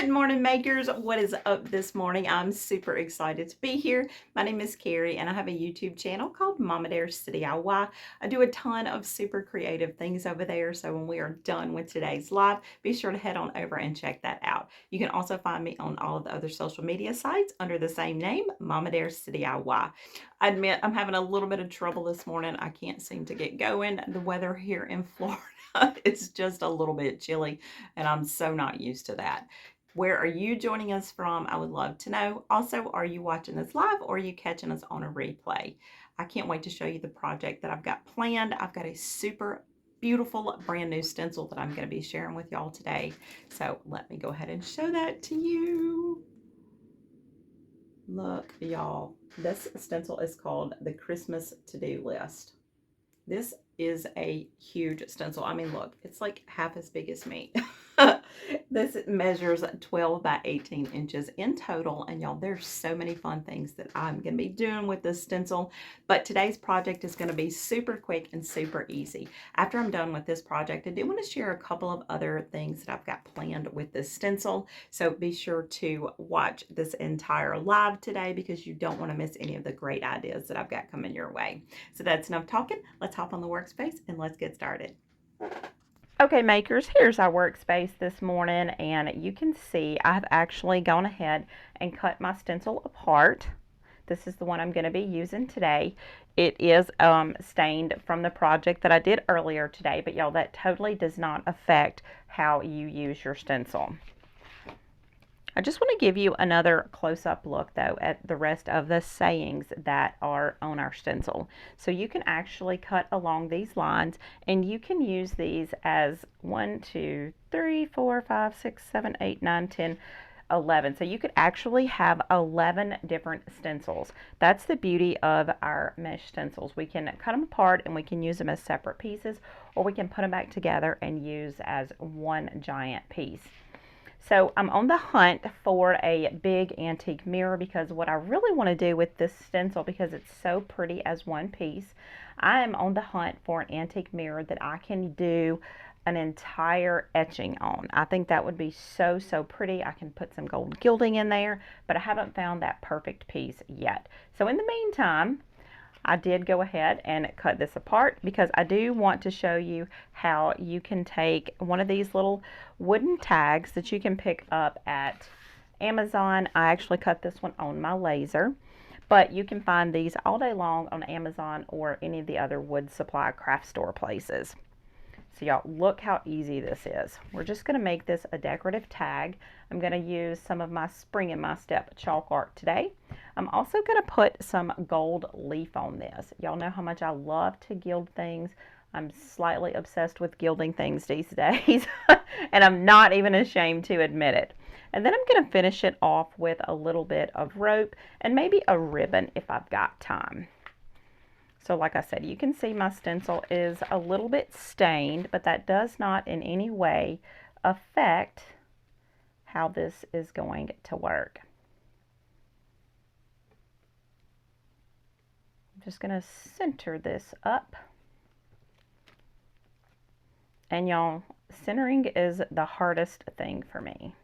Good morning, makers. What is up this morning? I'm super excited to be here. My name is Kerri, and I have a YouTube channel called Mama Dares to DIY. I do a ton of super creative things over there, so when we are done with today's live, be sure to head on over and check that out. You can also find me on all of the other social media sites under the same name, Mama Dares to DIY. I admit I'm having a little bit of trouble this morning. I can't seem to get going. The weather here in Florida is just a little bit chilly, and I'm so not used to that. Where are you joining us from? I would love to know. Also, are you watching this live or are you catching us on a replay? I can't wait to show you the project that I've got planned. I've got a super beautiful brand new stencil that I'm going to be sharing with y'all today. So let me go ahead and show that to you. Look, y'all, this stencil is called the Christmas to-do list. This is a huge stencil. I mean, look, it's like half as big as me. This measures 12 by 18 inches in total. And y'all, there's so many fun things that I'm going to be doing with this stencil. But today's project is going to be super quick and super easy. After I'm done with this project, I do want to share a couple of other things that I've got planned with this stencil. So be sure to watch this entire live today because you don't want to miss any of the great ideas that I've got coming your way. So that's enough talking. Let's hop on the workspace and let's get started. Okay, makers, here's our workspace this morning, and you can see I've actually gone ahead and cut my stencil apart. This is the one I'm going to be using today. It is stained from the project that I did earlier today, but y'all, that totally does not affect how you use your stencil. I just want to give you another close-up look, though, at the rest of the sayings that are on our stencil. So you can actually cut along these lines, and you can use these as 1, 2, 3, 4, 5, 6, 7, 8, 9, 10, 11. So you could actually have 11 different stencils. That's the beauty of our mesh stencils. We can cut them apart and we can use them as separate pieces, or we can put them back together and use as one giant piece. So I'm on the hunt for a big antique mirror because what I really want to do with this stencil, because it's so pretty as one piece, I am on the hunt for an antique mirror that I can do an entire etching on. I think that would be so, so pretty. I can put some gold gilding in there, but I haven't found that perfect piece yet. So in the meantime, I did go ahead and cut this apart because I do want to show you how you can take one of these little wooden tags that you can pick up at Amazon. I actually cut this one on my laser, but you can find these all day long on Amazon or any of the other wood supply craft store places. So y'all, look how easy this is. We're just going to make this a decorative tag. I'm going to use some of my Spring in My Step ChalkArt today. I'm also going to put some gold leaf on this. Y'all know how much I love to gild things. I'm slightly obsessed with gilding things these days, and I'm not even ashamed to admit it. And then I'm going to finish it off with a little bit of rope and maybe a ribbon if I've got time. So like I said, you can see my stencil is a little bit stained, but that does not in any way affect how this is going to work. I'm just going to center this up. And y'all, centering is the hardest thing for me.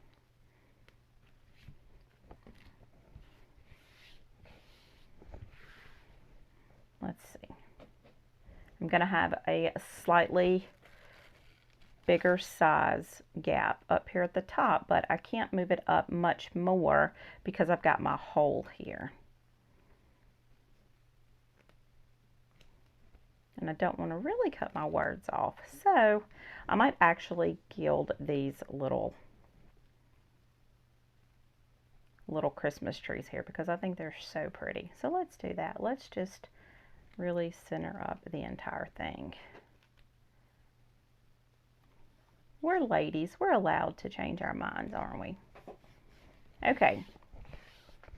Let's see. I'm going to have a slightly bigger size gap up here at the top, but I can't move it up much more because I've got my hole here. And I don't want to really cut my words off, so I might actually gild these little Christmas trees here because I think they're so pretty. So let's do that. Let's just really center up the entire thing. We're ladies. We're allowed to change our minds, aren't we? Okay.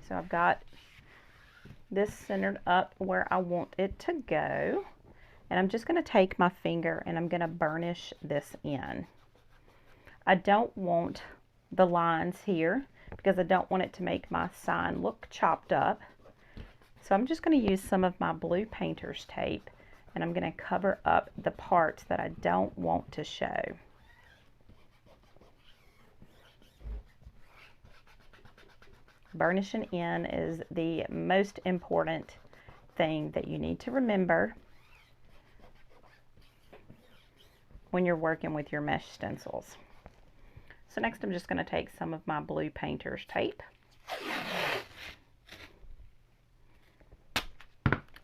So I've got this centered up where I want it to go. And I'm just going to take my finger and I'm going to burnish this in. I don't want the lines here because I don't want it to make my sign look chopped up. So I'm just going to use some of my blue painter's tape and I'm going to cover up the parts that I don't want to show. Burnishing in is the most important thing that you need to remember when you're working with your mesh stencils. So next I'm just going to take some of my blue painter's tape.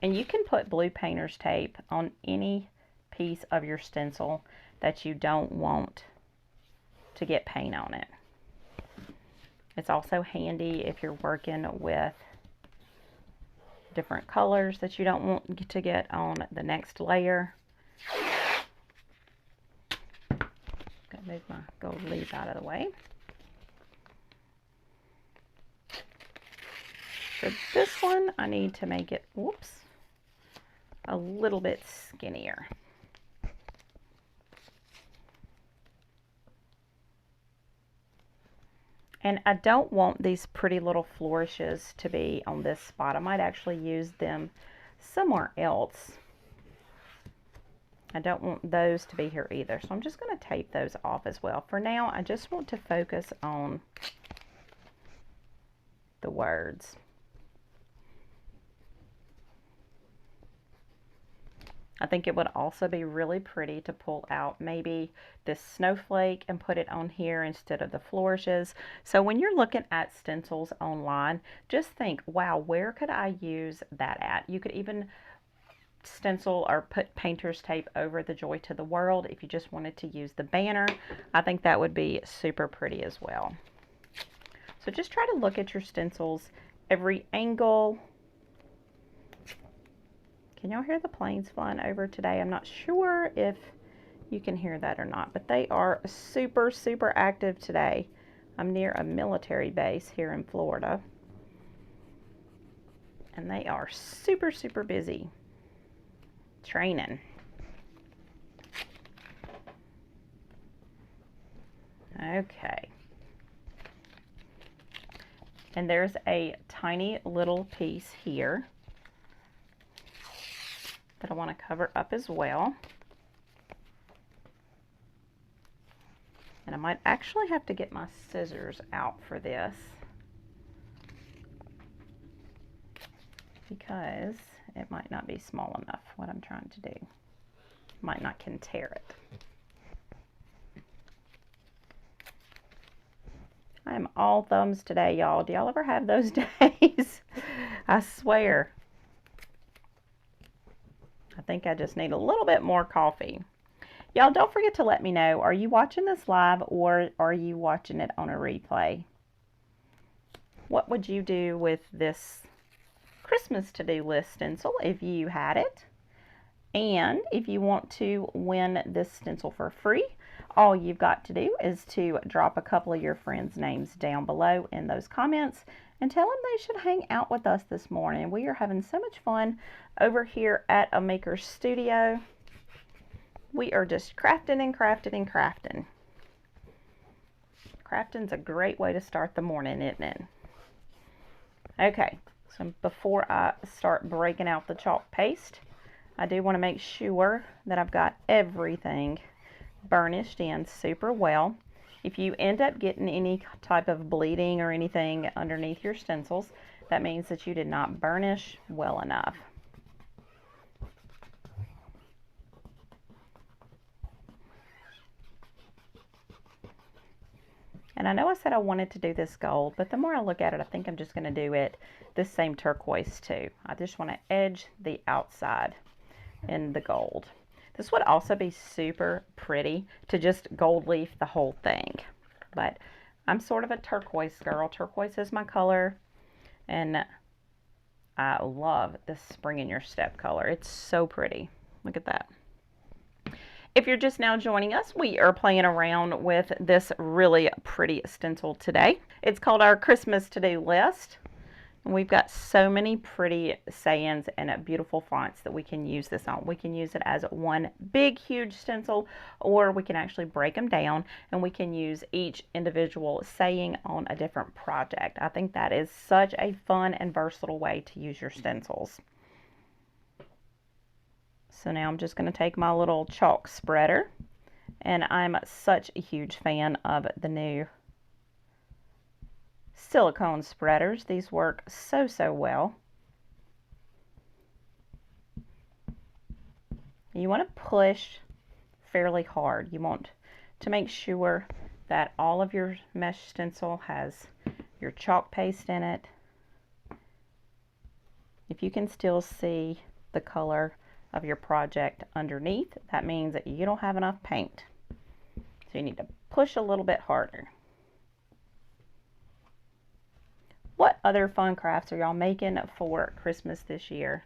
And you can put blue painter's tape on any piece of your stencil that you don't want to get paint on it. It's also handy if you're working with different colors that you don't want to get on the next layer. I'm going to move my gold leaf out of the way. For this one, I need to make it, whoops, a little bit skinnier. And I don't want these pretty little flourishes to be on this spot. I might actually use them somewhere else. I don't want those to be here either. So I'm just going to tape those off as well. For now, I just want to focus on the words. I think it would also be really pretty to pull out maybe this snowflake and put it on here instead of the flourishes. So when you're looking at stencils online, just think, wow, where could I use that at? You could even stencil or put painter's tape over the Joy to the World if you just wanted to use the banner. I think that would be super pretty as well. So just try to look at your stencils every angle. Can y'all hear the planes flying over today? I'm not sure if you can hear that or not, but they are super, super active today. I'm near a military base here in Florida, and they are super, super busy training. Okay. And there's a tiny little piece here that I want to cover up as well. And I might actually have to get my scissors out for this because it might not be small enough what I'm trying to do. Might not can tear it. I am all thumbs today, y'all. Do y'all ever have those days? I swear. I think I just need a little bit more coffee. Y'all, don't forget to let me know, are you watching this live or are you watching it on a replay? What would you do with this Christmas to-do list stencil if you had it? And if you want to win this stencil for free, all you've got to do is to drop a couple of your friends' names down below in those comments and tell them they should hang out with us this morning. We are having so much fun over here at A Maker's Studio. We are just crafting and crafting and crafting. Crafting's a great way to start the morning, isn't it? Okay, so before I start breaking out the chalk paste, I do want to make sure that I've got everything burnished in super well. If you end up getting any type of bleeding or anything underneath your stencils, that means that you did not burnish well enough. And I know I said I wanted to do this gold, but the more I look at it, I think I'm just going to do it this same turquoise too. I just want to edge the outside in the gold. This would also be super pretty to just gold leaf the whole thing. But I'm sort of a turquoise girl. Turquoise is my color. And I love this Spring in Your Step color. It's so pretty. Look at that. If you're just now joining us, we are playing around with this really pretty stencil today. It's called our Christmas to-do list. And we've got so many pretty sayings and beautiful fonts that we can use this on. We can use it as one big, huge stencil, or we can actually break them down and we can use each individual saying on a different project. I think that is such a fun and versatile way to use your stencils. So now I'm just going to take my little chalk spreader, and I'm such a huge fan of the new silicone spreaders. These work so well. You want to push fairly hard. You want to make sure that all of your mesh stencil has your chalk paste in it. If you can still see the color of your project underneath, that means that you don't have enough paint. So you need to push a little bit harder. What other fun crafts are y'all making for Christmas this year?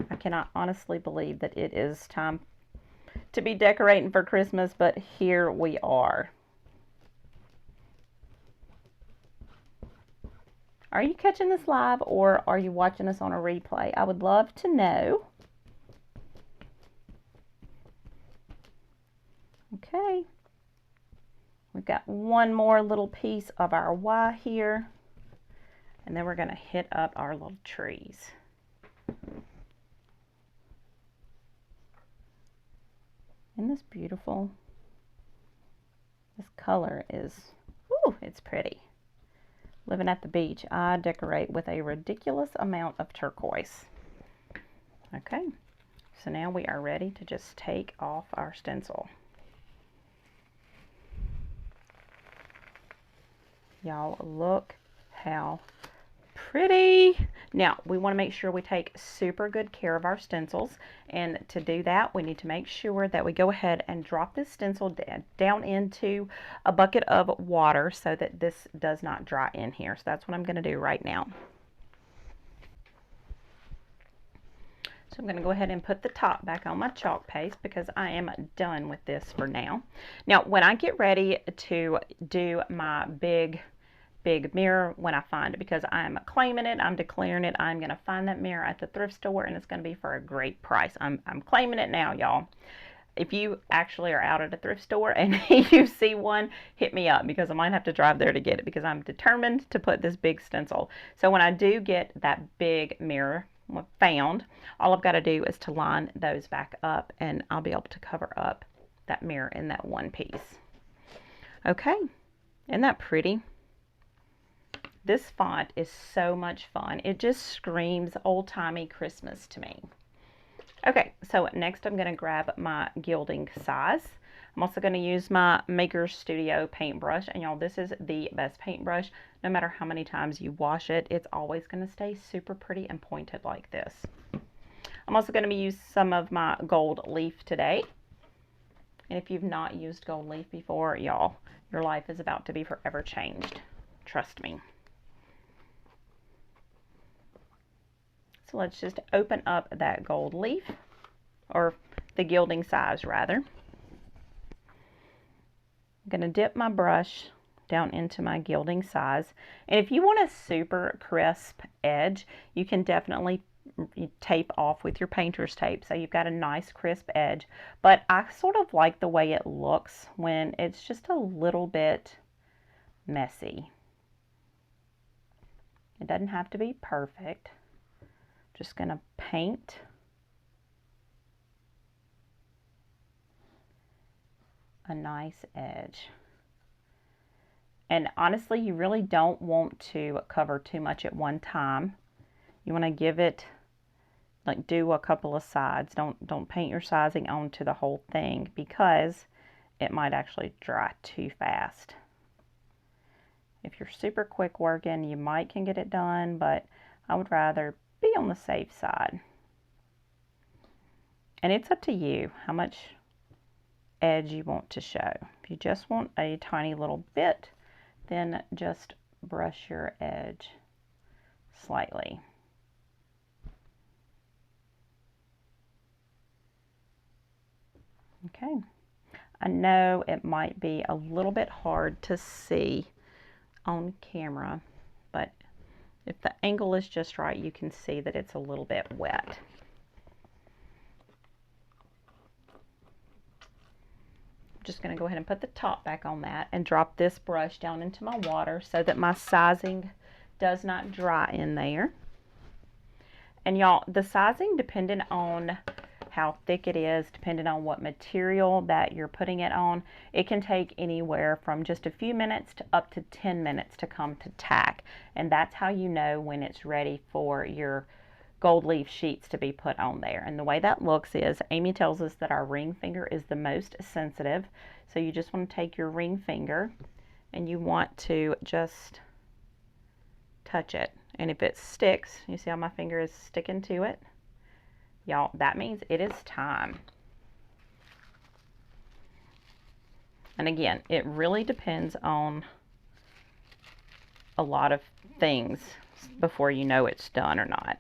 I cannot honestly believe that it is time to be decorating for Christmas, but here we are. Are you catching this live or are you watching us on a replay? I would love to know. Okay. We've got one more little piece of our Y here. And then we're going to hit up our little trees. Isn't this beautiful? This color is, ooh, it's pretty. Living at the beach, I decorate with a ridiculous amount of turquoise. Okay, so now we are ready to just take off our stencil. Y'all, look how pretty. Now, we want to make sure we take super good care of our stencils, and to do that, we need to make sure that we go ahead and drop this stencil down into a bucket of water so that this does not dry in here. So that's what I'm going to do right now. So I'm going to go ahead and put the top back on my chalk paste because I am done with this for now. Now, when I get ready to do my big mirror, when I find it, because I'm claiming it, I'm declaring it, I'm going to find that mirror at the thrift store and it's going to be for a great price. I'm claiming it now, y'all. If you actually are out at a thrift store and you see one, hit me up because I might have to drive there to get it because I'm determined to put this big stencil. So when I do get that big mirror found, all I've got to do is to line those back up and I'll be able to cover up that mirror in that one piece. Okay, isn't that pretty? This font is so much fun. It just screams old-timey Christmas to me. Okay, so next I'm going to grab my gilding size. I'm also going to use my Maker Studio paintbrush. And y'all, this is the best paintbrush. No matter how many times you wash it, it's always going to stay super pretty and pointed like this. I'm also going to use some of my gold leaf today. And if you've not used gold leaf before, y'all, your life is about to be forever changed. Trust me. So let's just open up that gold leaf, or the gilding size rather. I'm going to dip my brush down into my gilding size. And if you want a super crisp edge, you can definitely tape off with your painter's tape so you've got a nice crisp edge. But I sort of like the way it looks when it's just a little bit messy. It doesn't have to be perfect. Just going to paint a nice edge. And honestly, you really don't want to cover too much at one time. You want to give it, like, do a couple of sides. Don't paint your sizing onto the whole thing because it might actually dry too fast. If you're super quick working, you might can get it done, but I would rather be on the safe side. And it's up to you how much edge you want to show. If you just want a tiny little bit, then just brush your edge slightly. Okay. I know it might be a little bit hard to see on camera, but if the angle is just right, you can see that it's a little bit wet. I'm just going to go ahead and put the top back on that and drop this brush down into my water so that my sizing does not dry in there. And y'all, the sizing, depending on how thick it is, depending on what material that you're putting it on. It can take anywhere from just a few minutes to up to 10 minutes to come to tack. And that's how you know when it's ready for your gold leaf sheets to be put on there. And the way that looks is, Amy tells us that our ring finger is the most sensitive. So you just want to take your ring finger and you want to just touch it. And if it sticks, you see how my finger is sticking to it? Y'all, that means it is time. And again, it really depends on a lot of things before you know it's done or not.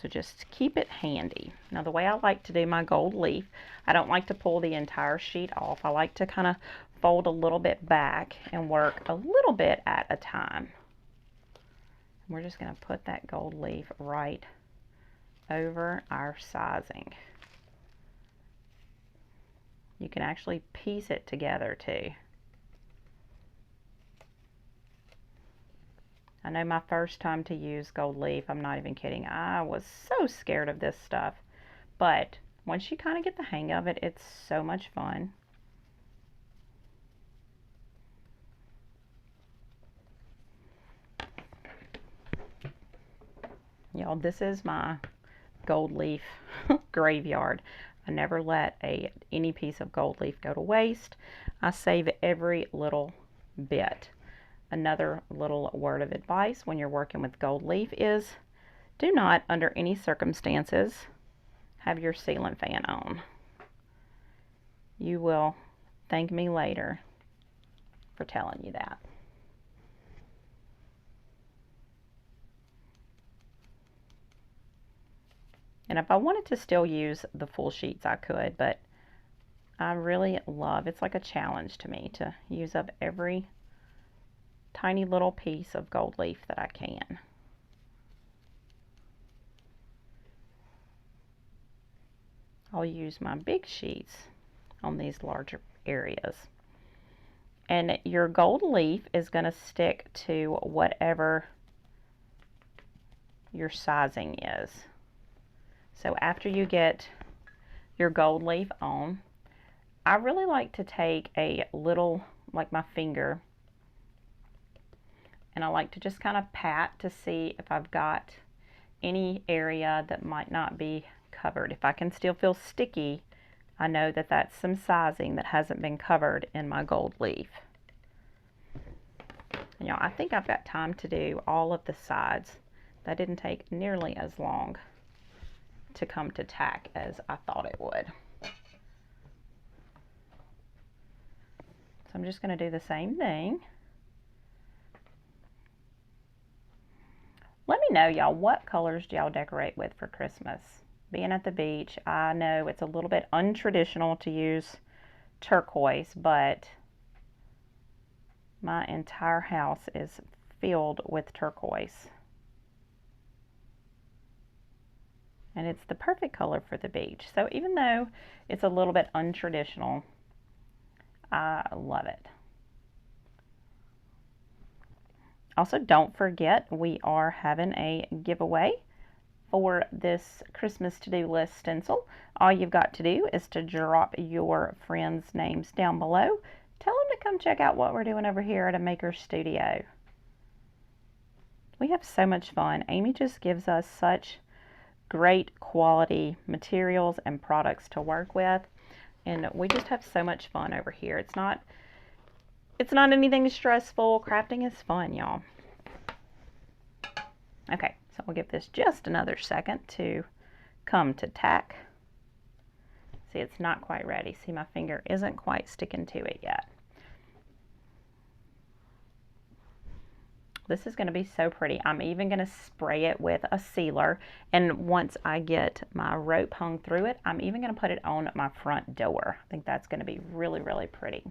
So just keep it handy. Now the way I like to do my gold leaf, I don't like to pull the entire sheet off. I like to kind of fold a little bit back and work a little bit at a time. We're just going to put that gold leaf right over our sizing. You can actually piece it together too. I know my first time to use gold leaf, I'm not even kidding, I was so scared of this stuff. But once you kind of get the hang of it, it's so much fun. Y'all, this is my gold leaf graveyard. I never let any piece of gold leaf go to waste. I save every little bit. Another little word of advice when you're working with gold leaf is, do not, under any circumstances, have your ceiling fan on. You will thank me later for telling you that. And if I wanted to still use the full sheets, I could, but I really love, it's like a challenge to me to use up every tiny little piece of gold leaf that I can. I'll use my big sheets on these larger areas. And your gold leaf is going to stick to whatever your sizing is. So after you get your gold leaf on, I really like to take a little, like my finger, and I like to just kind of pat to see if I've got any area that might not be covered. If I can still feel sticky, I know that that's some sizing that hasn't been covered in my gold leaf. And y'all, I think I've got time to do all of the sides. That didn't take nearly as long to come to tack as I thought it would. So I'm just going to do the same thing. Let me know, y'all, what colors do y'all decorate with for Christmas? Being at the beach, I know it's a little bit untraditional to use turquoise, but my entire house is filled with turquoise. And it's the perfect color for the beach. So even though it's a little bit untraditional, I love it. Also, don't forget, we are having a giveaway for this Christmas to-do list stencil. All you've got to do is to drop your friends' names down below. Tell them to come check out what we're doing over here at a maker studio. We have so much fun. Amy just gives us such great quality materials and products to work with, and we just have so much fun over here. It's not anything stressful. Crafting is fun, y'all. Okay, so we'll give this just another second to come to tack. See, it's not quite ready. See, my finger isn't quite sticking to it yet. This is going to be so pretty. I'm even going to spray it with a sealer, and once I get my rope hung through it, I'm even going to put it on my front door. I think that's going to be really, really pretty.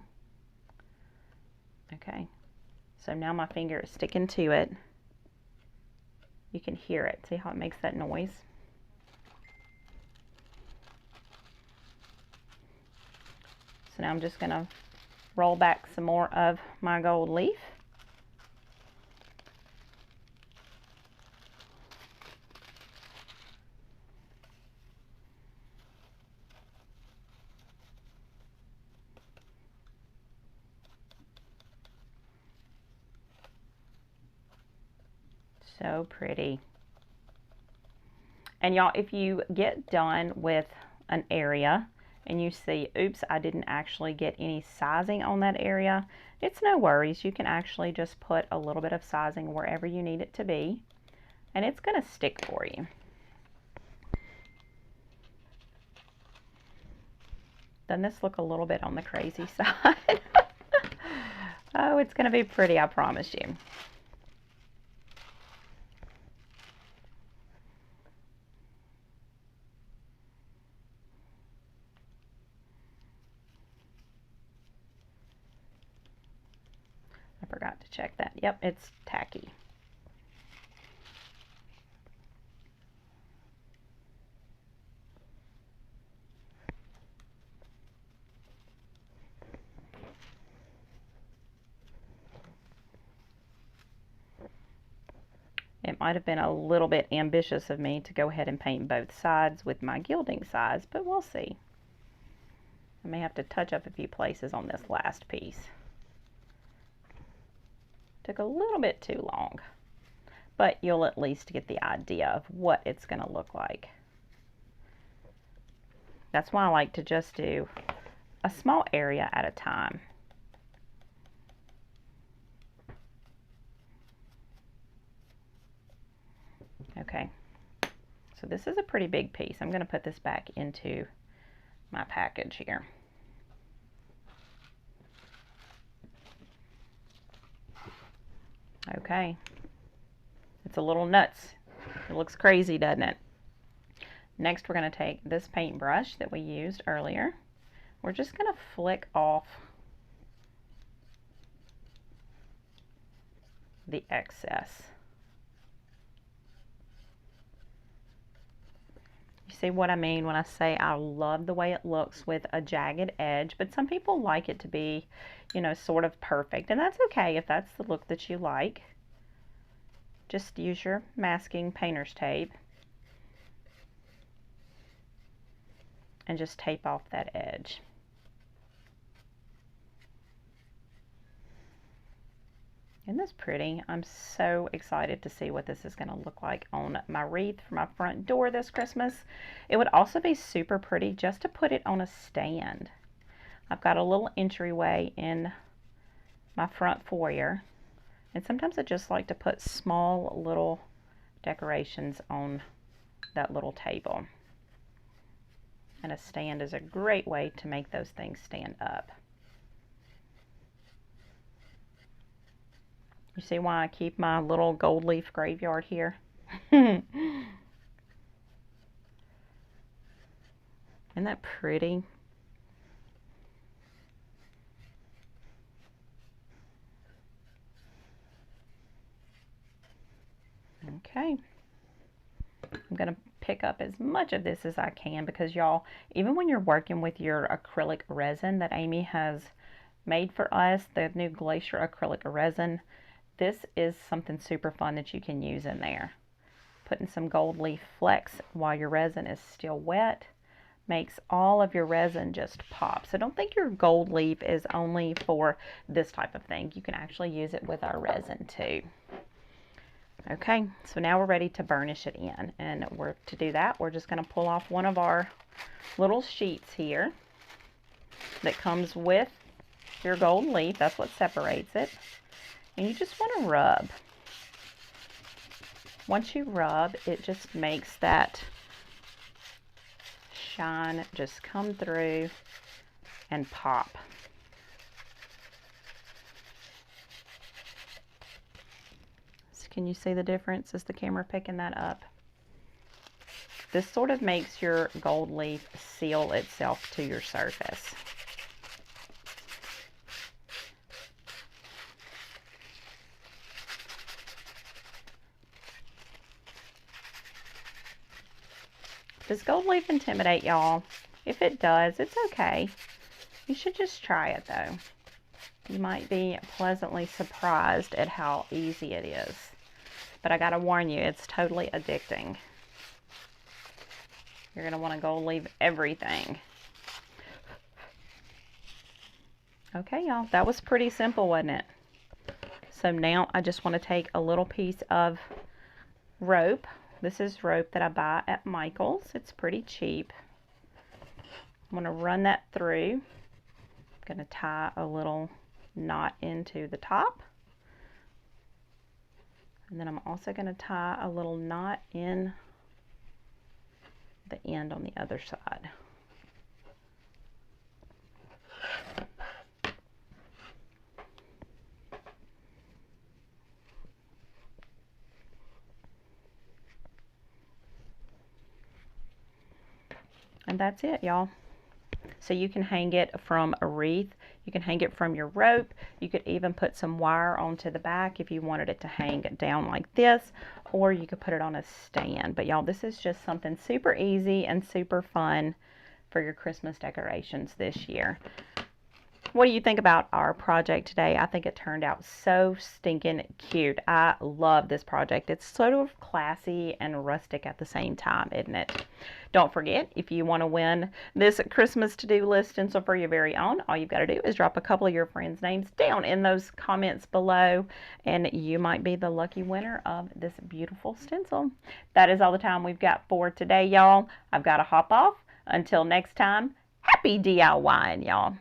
Okay, so now my finger is sticking to it. You can hear it. See how it makes that noise? So now I'm just going to roll back some more of my gold leaf. So pretty. And y'all, if you get done with an area and you see, oops, I didn't actually get any sizing on that area, it's no worries. You can actually just put a little bit of sizing wherever you need it to be, and it's going to stick for you. Doesn't this look a little bit on the crazy side? Oh, it's going to be pretty, I promise you. I forgot to check that. Yep, it's tacky. It might have been a little bit ambitious of me to go ahead and paint both sides with my gilding size, but we'll see. I may have to touch up a few places on this last piece. Took a little bit too long, but you'll at least get the idea of what it's going to look like. That's why I like to just do a small area at a time. Okay, so this is a pretty big piece. I'm going to put this back into my package here. Okay, it's a little nuts. It looks crazy, doesn't it? Next, we're going to take this paintbrush that we used earlier. We're just going to flick off the excess. You see what I mean when I say I love the way it looks with a jagged edge, but some people like it to be, you know, sort of perfect, and that's okay if that's the look that you like. Just use your masking painter's tape and just tape off that edge. Isn't this pretty? I'm so excited to see what this is going to look like on my wreath for my front door this Christmas. It would also be super pretty just to put it on a stand. I've got a little entryway in my front foyer, and sometimes I just like to put small little decorations on that little table. And a stand is a great way to make those things stand up. You see why I keep my little gold leaf graveyard here? Isn't that pretty? Okay. I'm going to pick up as much of this as I can because y'all, even when you're working with your acrylic resin that Amy has made for us, the new Glacier acrylic resin, this is something super fun that you can use in there. Putting some gold leaf flecks while your resin is still wet makes all of your resin just pop. So don't think your gold leaf is only for this type of thing. You can actually use it with our resin too. Okay, so now we're ready to burnish it in, and to do that, we're just going to pull off one of our little sheets here that comes with your gold leaf. That's what separates it. And you just want to rub. Once you rub, it just makes that shine just come through and pop. So can you see the difference? Is the camera picking that up? This sort of makes your gold leaf seal itself to your surface. Does gold leaf intimidate y'all? If it does, it's okay. You should just try it though. You might be pleasantly surprised at how easy it is. But I gotta warn you, it's totally addicting. You're gonna want to gold leaf everything. Okay, y'all, that was pretty simple, wasn't it? So now I just want to take a little piece of rope. This is rope that I buy at Michael's. It's pretty cheap. I'm going to run that through. I'm going to tie a little knot into the top. And then I'm also going to tie a little knot in the end on the other side. And that's it, y'all. So you can hang it from a wreath, you can hang it from your rope, you could even put some wire onto the back if you wanted it to hang down like this, or you could put it on a stand. But y'all, this is just something super easy and super fun for your Christmas decorations this year. What do you think about our project today? I think it turned out so stinking cute. I love this project. It's sort of classy and rustic at the same time, isn't it? Don't forget, if you want to win this Christmas to-do list stencil for your very own, all you've got to do is drop a couple of your friends' names down in those comments below, and you might be the lucky winner of this beautiful stencil. That is all the time we've got for today, y'all. I've got to hop off. Until next time, happy DIYing, y'all.